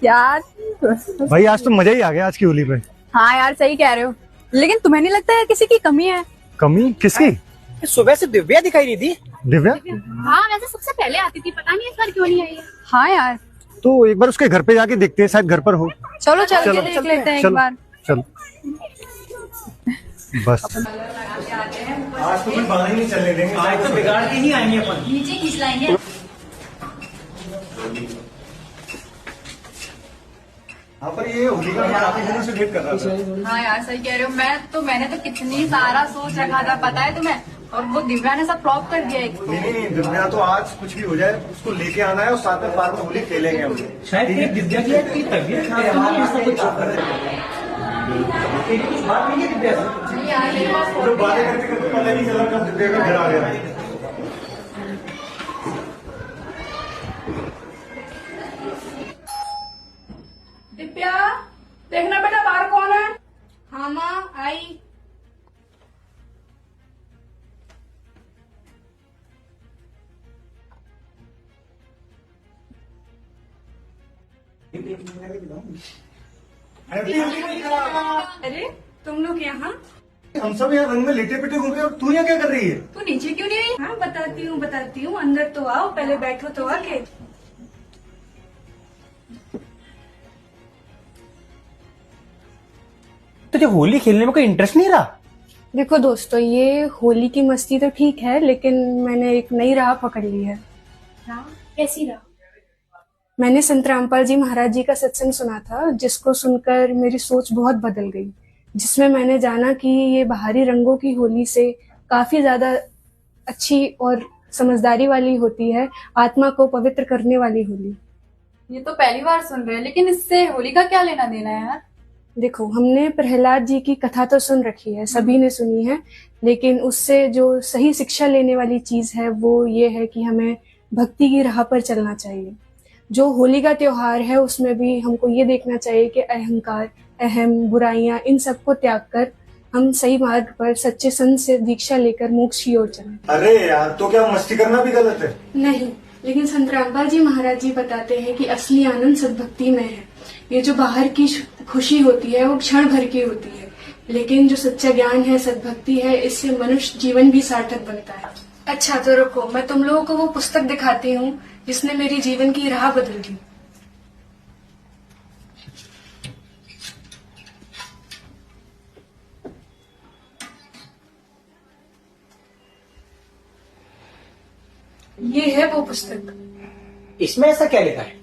यार। भाई आज तो मजा ही आ गया आज की होली पे। हाँ यार, सही कह रहे हो। लेकिन तुम्हें नहीं लगता है किसी की कमी है? कमी किसकी? सुबह से दिव्या दिखाई नहीं दी। दिव्या? हाँ वैसे सबसे पहले आती थी, पता नहीं इस बार क्यों नहीं आई है। हाँ यार। तो एक बार उसके घर पे जाके देखते हैं, शायद घर पर हो। चलो चल चलो, के देख लेते हैं एक चलो बार। चलो। बस आज तो कोई बहाना ही नहीं चलने देंगे। आज तो बिगाड़ के ही आएंगे अपन। नीचे खींच लाएंगे। हाँ पर ये होली का काफी दिनों से वेट कर रहा था। हाँ यार, सही कह रहे हो। मैंने तो कितनी सारा सोच रखा था, पता है तुम्हें? और वो दिव्या ने सब फ्लॉप कर दिया एक तो। नहीं दिव्या तो आज कुछ भी हो जाए उसको लेके आना है और साथ में पार्क में होली खेलेंगे हम। शायद ये दिव्या की तबीयत खराब है, ऐसा कुछ कुछ बात नहीं है दिव्या से। नहीं यार, मेरे पास जो बातें करते करते पता नहीं चला कब दिव्या का घर आ गया। दिव्या, देखना बेटा बाहर कौन है। हाँ माँ आई। अरे तुम लोग यहाँ? हम सब यहाँ रंग में लेटे पिटे घूम रहे हैं और तू यहाँ क्या कर रही है? तू नीचे क्यों नहीं आई? हाँ बताती हूँ, अंदर तो आओ, पहले बैठो तो आके। तुझे होली खेलने में कोई इंटरेस्ट नहीं रहा? देखो दोस्तों, ये होली की मस्ती तो ठीक है, लेकिन मैंने एक नई राह पकड़ ली है। कैसी रहा? मैंने संत रामपाल जी महाराज जी का सत्संग सुना था, जिसको सुनकर मेरी सोच बहुत बदल गई। जिसमें मैंने जाना कि ये बाहरी रंगों की होली से काफी ज्यादा अच्छी और समझदारी वाली होती है, आत्मा को पवित्र करने वाली होली। ये तो पहली बार सुन रहे हैं, लेकिन इससे होली का क्या लेना देना है यार? देखो, हमने प्रहलाद जी की कथा तो सुन रखी है, सभी ने सुनी है, लेकिन उससे जो सही शिक्षा लेने वाली चीज है वो ये है कि हमें भक्ति की राह पर चलना चाहिए। जो होली का त्योहार है उसमें भी हमको ये देखना चाहिए कि अहंकार, अहम, बुराइयां, इन सबको त्याग कर हम सही मार्ग पर सच्चे संत से दीक्षा लेकर मोक्ष की ओर चलें। अरे यार, तो क्या मस्ती करना भी गलत है? नहीं, लेकिन संत रामपाल जी महाराज जी बताते हैं कि असली आनंद सद्भक्ति में है। ये जो बाहर की खुशी होती है वो क्षण भर की होती है, लेकिन जो सच्चा ज्ञान है, सद्भक्ति है, इससे मनुष्य जीवन भी सार्थक बनता है। अच्छा तो रुको, मैं तुम लोगों को वो पुस्तक दिखाती हूँ जिसने मेरी जीवन की राह बदल दी। ये है वो पुस्तक। इसमें ऐसा क्या लिखा है?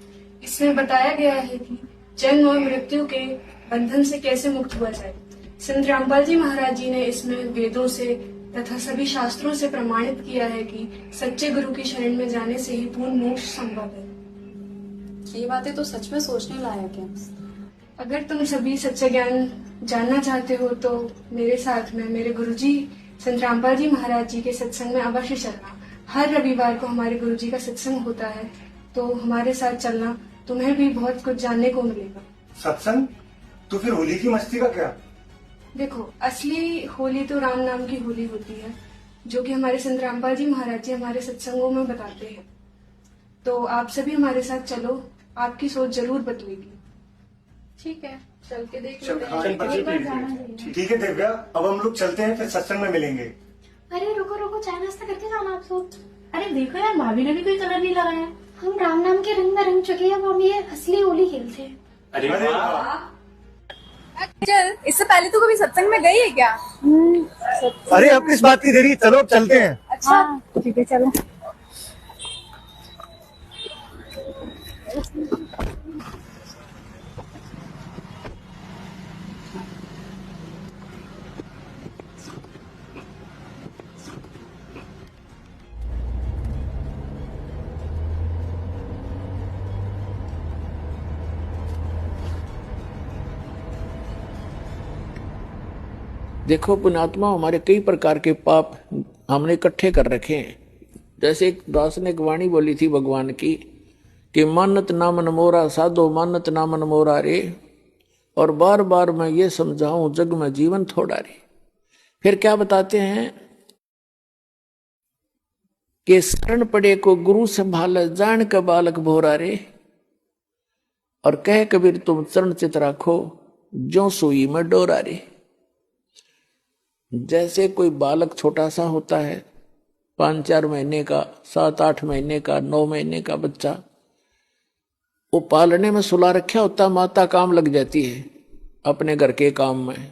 इसमें बताया गया है कि जन्म और मृत्यु के बंधन से कैसे मुक्त हुआ जाए। संत रामपाल जी महाराज जी ने इसमें वेदों से तथा सभी शास्त्रों से प्रमाणित किया है कि सच्चे गुरु की शरण में जाने से ही पूर्ण मोक्ष संभव है। ये बातें तो सच में सोचने लायक है। अगर तुम सभी सच्चा ज्ञान जानना चाहते हो तो मेरे साथ में मेरे गुरुजी संत रामपाल जी महाराज जी के सत्संग में अवश्य चलना। हर रविवार को हमारे गुरुजी का सत्संग होता है, तो हमारे साथ चलना, तुम्हें भी बहुत कुछ जानने को मिलेगा। सत्संग? तो फिर होली की मस्ती का क्या? देखो, असली होली तो राम नाम की होली होती है, जो कि हमारे संत रामपाल जी महाराज जी हमारे सत्संगों में बताते हैं। तो आप सभी हमारे साथ चलो, आपकी सोच जरूर बदलेगी। ठीक है, चल के देख चल, लेते हाँ, हैं। एक बार जाना चाहिए। ठीक है दिव्या, अब हम लोग चलते हैं, फिर सत्संग में मिलेंगे। अरे रुको रुको, चाय नाश्ता करके जाना आप सब। अरे देखो यार, भाभी ने भी कोई कलर नहीं लगाया। हम राम नाम के रंग में रंग चुके हैं, अब हम ये असली होली खेलते हैं। अरे वाह। चल, इससे पहले तू कभी सत्संग में गई है क्या? अरे अब किस बात की देरी, चलो अब चलते हैं। अच्छा ठीक है, चलो। देखो पुण्यात्मा, हमारे कई प्रकार के पाप हमने इकट्ठे कर रखे हैं। जैसे एक दास ने एक वाणी बोली थी भगवान की कि मानत ना मन मोरा साधो, मानत ना मन मोरा रे। और बार बार मैं ये समझाऊं, जग में जीवन थोड़ा रे। फिर क्या बताते हैं कि शरण पड़े को गुरु संभाल, जान का बालक भोरा रे। और कहे कबीर तुम चरण चित राखो जो सुई में डोरा रे। जैसे कोई बालक छोटा सा होता है, 5-4 महीने का, 7-8 महीने का, 9 महीने का बच्चा, वो पालने में सुला रखा होता, माता काम लग जाती है अपने घर के काम में।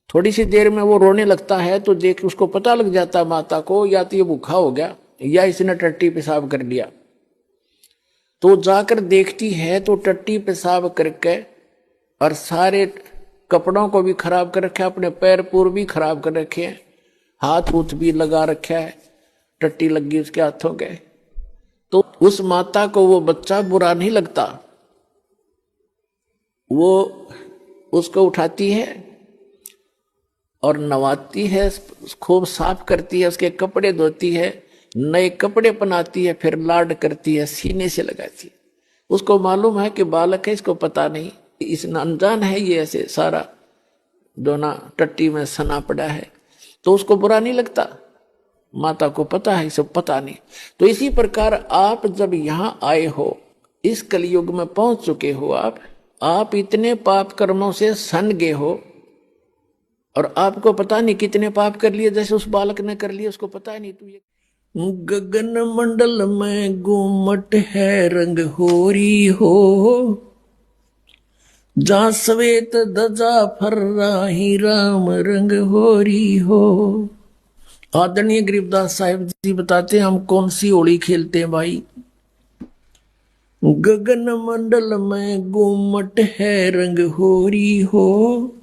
थोड़ी सी देर में वो रोने लगता है तो देख उसको पता लग जाता माता को, या तो ये भूखा हो गया या इसने टट्टी पेशाब कर लिया। तो जाकर देखती है तो टट्टी पेशाब करके और सारे कपड़ों को भी खराब कर रखा है, अपने पैर पूर भी खराब कर रखे हैं, हाथ हूथ भी लगा रखा है, टट्टी लगी उसके हाथों के। तो उस माता को वो बच्चा बुरा नहीं लगता, वो उसको उठाती है और नवाती है, खूब साफ करती है, उसके कपड़े धोती है, नए कपड़े पहनाती है, फिर लाड करती है, सीने से लगाती है। उसको मालूम है कि बालक है, इसको पता नहीं, इस अनजान है ये, ऐसे सारा दोना टट्टी में सना पड़ा है, तो उसको बुरा नहीं लगता। माता को पता है, सब पता नहीं। तो इसी प्रकार आप जब यहां आए हो, इस कलयुग में पहुंच चुके हो, आप इतने पाप कर्मों से सन गए हो और आपको पता नहीं कितने पाप कर लिए, जैसे उस बालक ने कर लिए, उसको पता ही नहीं। तू ये गगन मंडल में गुमट है रंग होरी हो, जहां श्वेत ध्वजा फर्राही राम रंग होरी हो। आदरणीय गरीबदास साहिब जी बताते हैं हम कौन सी होली खेलते हैं भाई। गगन मंडल में गुमट है रंग होरी हो,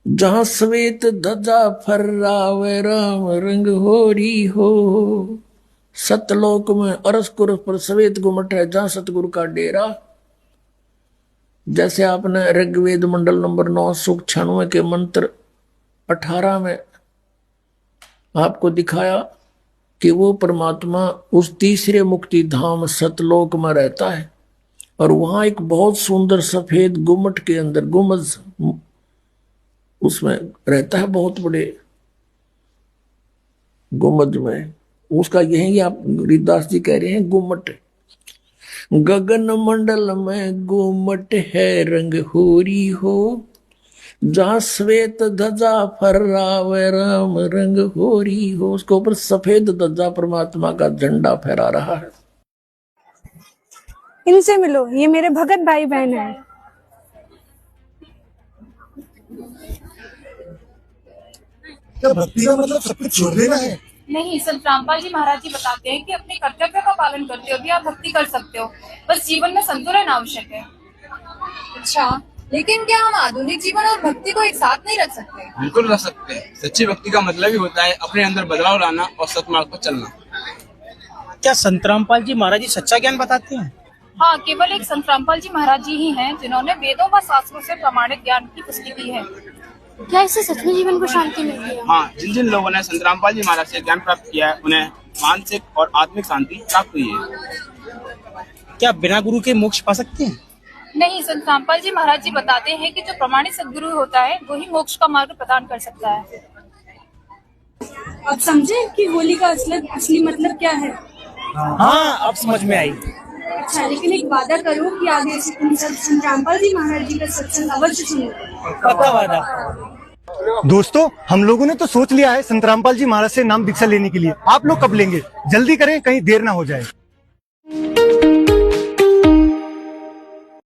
जहां श्वेत ध्वजा फर्रावे राम रंग होरी हो। सतलोक में अरसकुर पर श्वेत गुमट है, जहां सतगुरु का डेरा। जैसे आपने ऋग्वेद मंडल नंबर 9 सूक्त 96 के मंत्र 18 में आपको दिखाया कि वो परमात्मा उस तीसरे मुक्ति धाम सतलोक में रहता है, और वहां एक बहुत सुंदर सफेद गुम्मट के अंदर गुम्बज उसमें रहता है, बहुत बड़े गुम्बज में। उसका यही आप गरीबदास जी कह रहे हैं गुम्मट। गगन मंडल में गुम्मट है रंग होरी हो, जहां श्वेत ध्वजा फर्रावे राम रंग होरी हो। उसके ऊपर सफेद ध्वजा परमात्मा का झंडा फहरा रहा है। इनसे मिलो, ये मेरे भगत भाई बहन हैं। क्या भक्ति का मतलब सब कुछ छोड़ देना है? नहीं, संत रामपाल जी महाराज जी बताते हैं कि अपने कर्तव्य का पालन करते हुए भी आप भक्ति कर सकते हो, बस जीवन में संतुलन आवश्यक है। अच्छा, लेकिन क्या हम आधुनिक जीवन और भक्ति को एक साथ नहीं रख सकते? बिल्कुल रख सकते हैं। सच्ची भक्ति का मतलब ही होता है अपने अंदर बदलाव लाना और सतमार्ग पर चलना। क्या संत रामपाल जी महाराज जी सच्चा ज्ञान बताते हैं? हाँ, केवल एक संत रामपाल जी महाराज जी ही हैं जिन्होंने वेदों व शास्त्रों से प्रमाणित ज्ञान की पुष्टि की है। क्या इससे सच में जीवन को शांति मिलती है? हाँ, जिन जिन लोगों ने संत रामपाल जी महाराज से ज्ञान प्राप्त किया है उन्हें मानसिक और आत्मिक शांति प्राप्त हुई है। क्या बिना गुरु के मोक्ष पा सकते हैं? नहीं, संत रामपाल जी महाराज जी बताते हैं कि जो प्रमाणित सद्गुरु होता है वही मोक्ष का मार्ग प्रदान कर सकता है। अब समझे कि होली का असली मतलब क्या है? हाँ, अब समझ में आई। अच्छा, लेकिन एक वादा करो कि आगे से तुम सब संत रामपाल जी महाराज जी का सत्संग अवश्य सुनो। पक्का वादा। दोस्तों, हम लोगों ने तो सोच लिया है संत रामपाल जी महाराज से नाम दीक्षा लेने के लिए। आप लोग कब लेंगे? जल्दी करें, कहीं देर ना हो जाए।